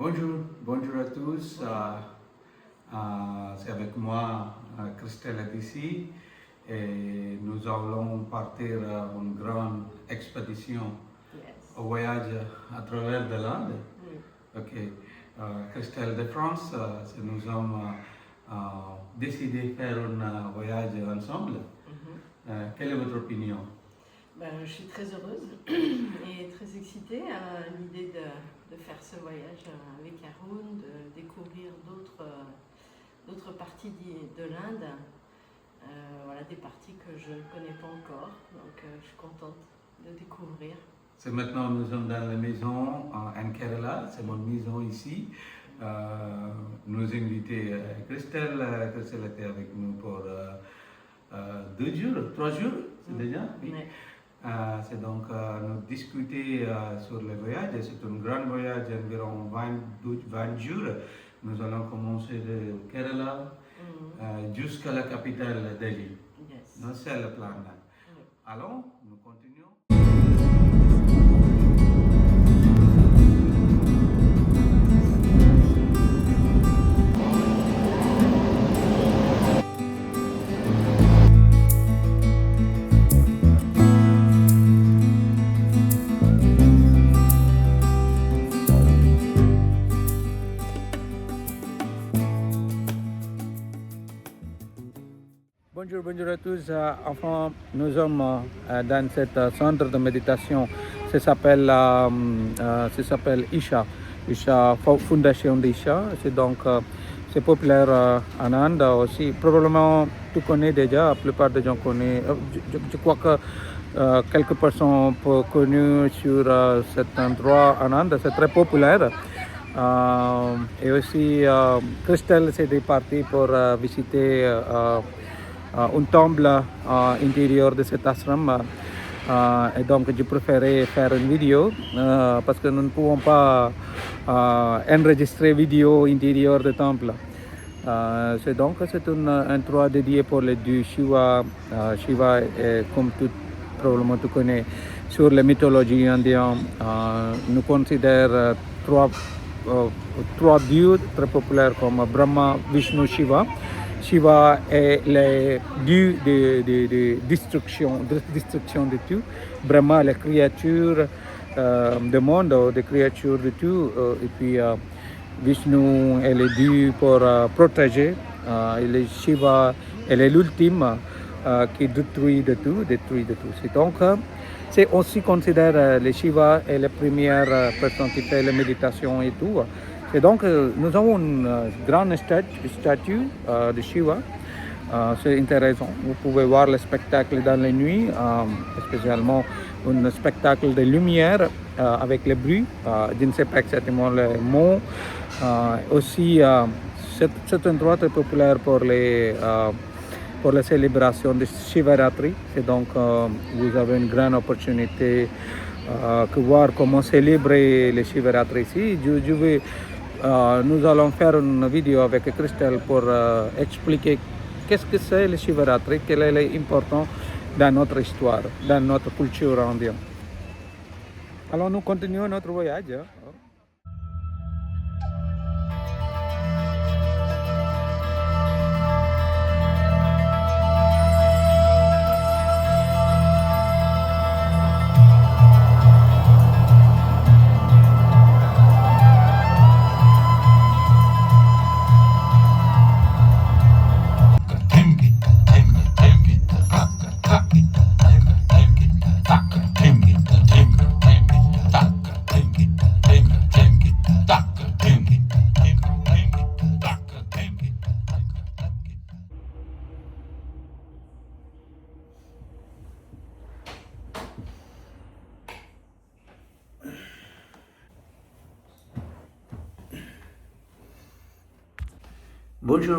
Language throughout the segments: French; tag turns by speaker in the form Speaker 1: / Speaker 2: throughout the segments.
Speaker 1: Bonjour à tous. C'est avec moi Christelle est ici et nous allons partir à une grande expédition au voyage à travers de l'Inde. Ok. Christelle de France, nous sommes décidé de faire un voyage ensemble. Quelle est votre opinion?
Speaker 2: Je suis très heureuse et très excitée à l'idée de faire ce voyage avec Haroun, de découvrir d'autres parties de l'Inde, des parties que je ne connais pas encore, donc je suis contente de découvrir.
Speaker 1: C'est maintenant nous sommes dans la maison en Kerala, c'est mon maison ici. Nous invitons Christelle, Christelle était avec nous pour 2 jours, 3 jours, c'est déjà?
Speaker 2: Oui.
Speaker 1: C'est donc nous discuter sur le voyage. C'est un grand voyage d'environ 20 jours. Nous allons commencer de Kerala jusqu'à la capitale Delhi.
Speaker 2: Yes.
Speaker 1: C'est le plan. Allons, nous continuons. Bonjour à tous. Enfin, nous sommes dans ce centre de méditation. Ça s'appelle Isha Fondation d'Isha. C'est donc c'est populaire en Inde aussi. Probablement tu connais déjà, la plupart des gens connaissent. Je crois que quelques personnes connues sur cet endroit en Inde. C'est très populaire. Et aussi, Christelle s'est partie pour visiter un temple intérieur de cet ashram. Et donc, je préférais faire une vidéo parce que nous ne pouvons pas enregistrer vidéo intérieure du temple. C'est un endroit dédié pour les dieux Shiva. Shiva est, comme probablement tu connais, sur la mythologie indienne, nous considérons trois dieux très populaires comme Brahma, Vishnu, Shiva. Shiva est le dieu de destruction de tout. Brahma, la créature du monde, des créatures de tout. Et puis Vishnu est le dieu pour protéger. Et Shiva est l'ultime qui détruit de tout. C'est donc c'est aussi considéré le Shiva est la première personne qui fait la méditation et tout. Et donc, nous avons une grande statue de Shiva. C'est intéressant. Vous pouvez voir le spectacle dans la nuit, spécialement un spectacle de lumière avec le bruit. Je ne sais pas exactement le mot. Aussi, c'est un endroit très populaire pour la célébration de Shivaratri. Et donc, vous avez une grande opportunité de voir comment célébrer le Shivaratri ici. Nous allons faire une vidéo avec Christelle pour expliquer qu'est-ce que c'est le Shivaratri, quel est l'important dans notre histoire, dans notre culture indienne. Alors nous continuons notre voyage.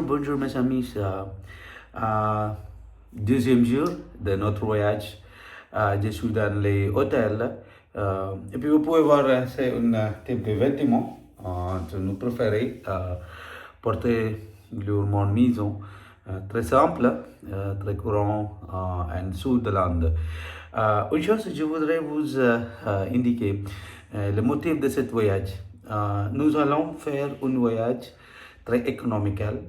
Speaker 1: Bonjour mes amis. Deuxième jour de notre voyage. Je suis dans les hôtels. Et puis vous pouvez voir, c'est un type de vêtement que nous préférons porter dans mon maison. Très simple, très courant en sud de l'Inde. Une chose, je voudrais vous indiquer le motif de ce voyage.
Speaker 3: nous allons faire un voyage très économical.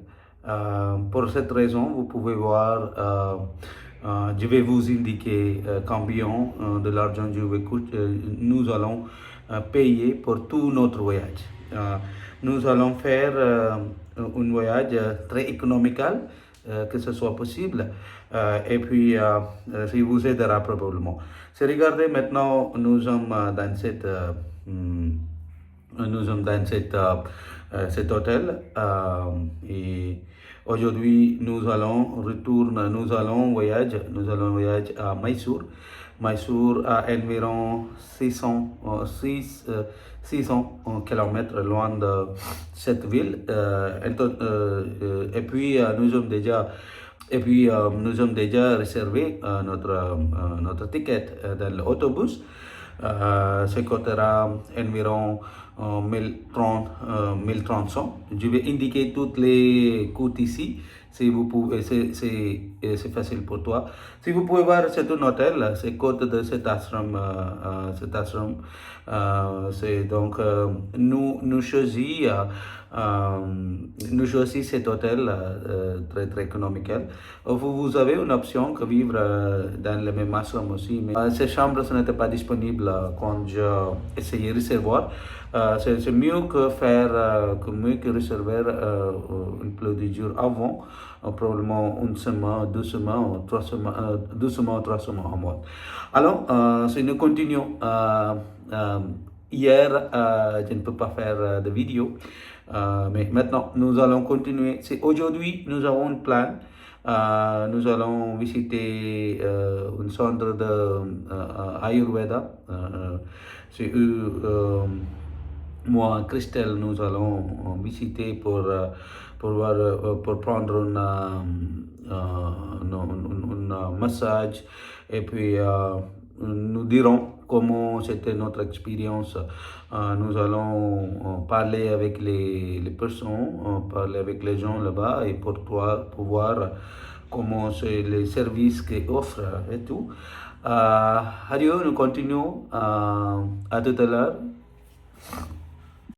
Speaker 3: Pour cette raison, vous pouvez voir, je vais vous indiquer combien de l'argent nous allons payer pour tout notre voyage. Nous allons faire un voyage très économical, que ce soit possible, et puis ça vous aidera probablement. Si regardez maintenant, nous sommes dans cet hôtel et aujourd'hui nous allons voyage à Mysore. Mysore à environ 600 km loin de cette ville. Et puis nous sommes déjà réservé notre ticket dans l'autobus. Ce coûtera environ 1300. Je vais indiquer toutes les coûts ici. Si vous pouvez, c'est facile pour toi. Si vous pouvez voir, c'est un hôtel, c'est côté de cet ashram. C'est donc nous choisissons cet hôtel très très économical. Vous avez une option que vivre dans le même ashram aussi, mais ces chambres ce n'était pas disponible quand j'ai essayé de recevoir. C'est mieux que réserver un peu de jours avant, probablement une semaine, 2 semaines, 3 semaines, 2 semaines, 3 semaines en mois. Alors, si nous continuons, hier, je ne peux pas faire de vidéo, mais maintenant, nous allons continuer. Aujourd'hui, nous avons un plan. Nous allons visiter un centre de Ayurveda. C'est moi, Christelle, nous allons visiter pour prendre un massage et puis nous dirons comment c'était notre expérience. Nous allons parler avec les personnes, parler avec les gens là-bas et pour voir comment c'est les services qu'ils offrent et tout. Adieu, nous continuons. À tout à l'heure.